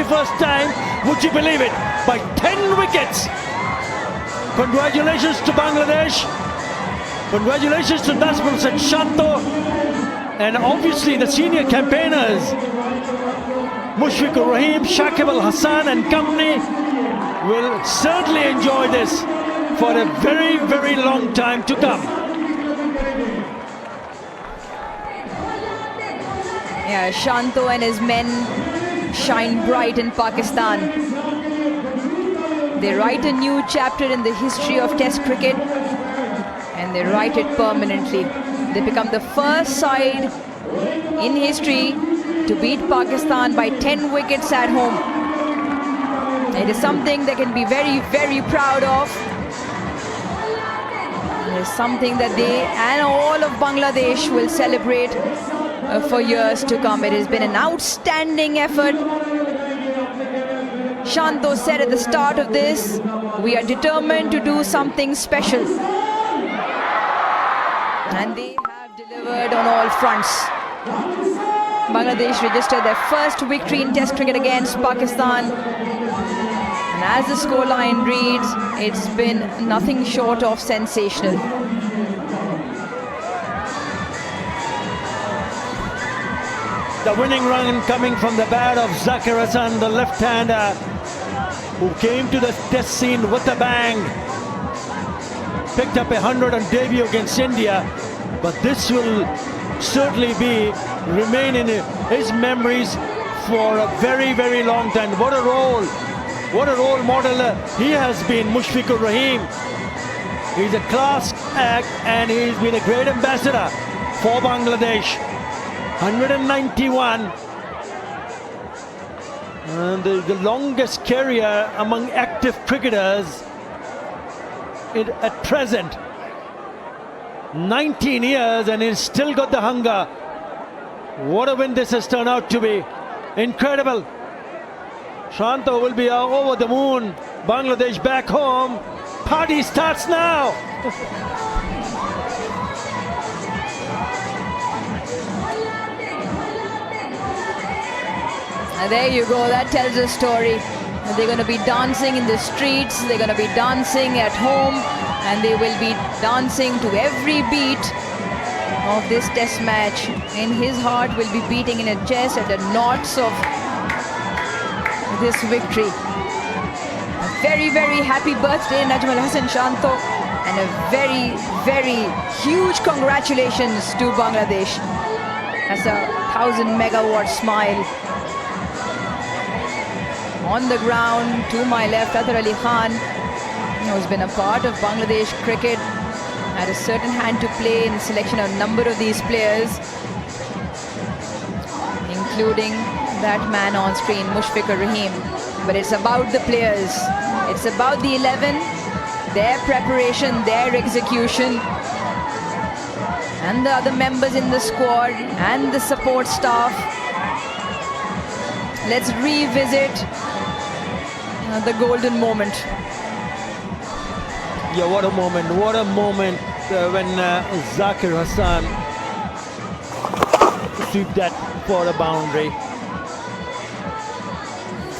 first time, would you believe it, by 10 wickets. Congratulations to Bangladesh. Congratulations to Nazmul Shanto. And obviously the senior campaigners, Mushfiqur Rahim, Shakib Al Hasan and company will certainly enjoy this for a very, very long time to come. Yeah, Shanto and his men shine bright in Pakistan. They write a new chapter in the history of Test cricket, and they write it permanently. They become the first side in history to beat Pakistan by 10 wickets at home. It is something they can be very, very proud of. It is something that they and all of Bangladesh will celebrate for years to come. It has been an outstanding effort. Shanto said at the start of this, we are determined to do something special. And they have delivered on all fronts. Bangladesh registered their first victory in Test cricket against Pakistan. And as the scoreline reads, it's been nothing short of sensational. The winning run coming from the bat of Zakir Hasan, the left-hander, who came to the test scene with a bang. Picked up 100 on debut against India, but this will certainly remain in his memories for a very, very long time. What a role model he has been, Mushfiqur Rahim. He's a class act and he's been a great ambassador for Bangladesh. 191, and the longest career among active cricketers at present. 19 years and he's still got the hunger. What a win this has turned out to be. Incredible. Shanto will be over the moon. Bangladesh back home. Party starts now. And there you go, that tells a story. They're going to be dancing in the streets, they're going to be dancing at home, and they will be dancing to every beat of this test match. In his heart will be beating in his chest at the knots of this victory. A very, very happy birthday, Najmul Hasan Shanto, and a very, very huge congratulations to Bangladesh. That's a 1,000 megawatt smile. On the ground, to my left, Athar Ali Khan, who's been a part of Bangladesh cricket, had a certain hand to play in the selection of a number of these players, including that man on screen, Mushfiqur Rahim. But it's about the players. It's about the 11, their preparation, their execution, and the other members in the squad and the support staff. Let's revisit the golden moment. Yeah, what a moment when Zakir Hasan sweep that for a boundary.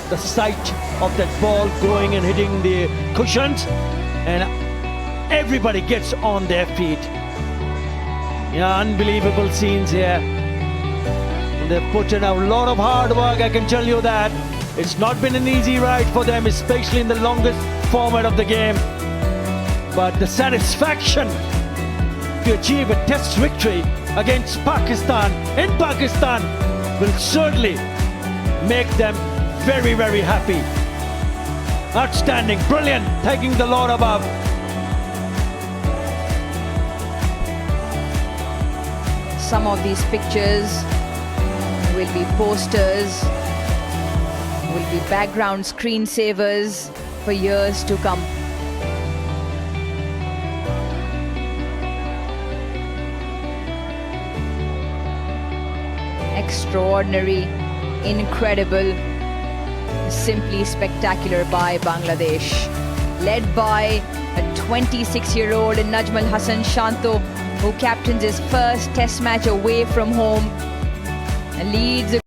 The sight of that ball going and hitting the cushions, and everybody gets on their feet. Yeah, unbelievable scenes here. They've put in a lot of hard work, I can tell you that. It's not been an easy ride for them, especially in the longest format of the game. But the satisfaction to achieve a test victory against Pakistan, in Pakistan, will certainly make them very, very happy. Outstanding, brilliant, thanking the Lord above. Some of these pictures will be posters, will be background screensavers for years to come. Extraordinary, incredible, simply spectacular by Bangladesh. Led by a 26-year-old Najmul Hasan Shanto, who captains his first test match away from home and leads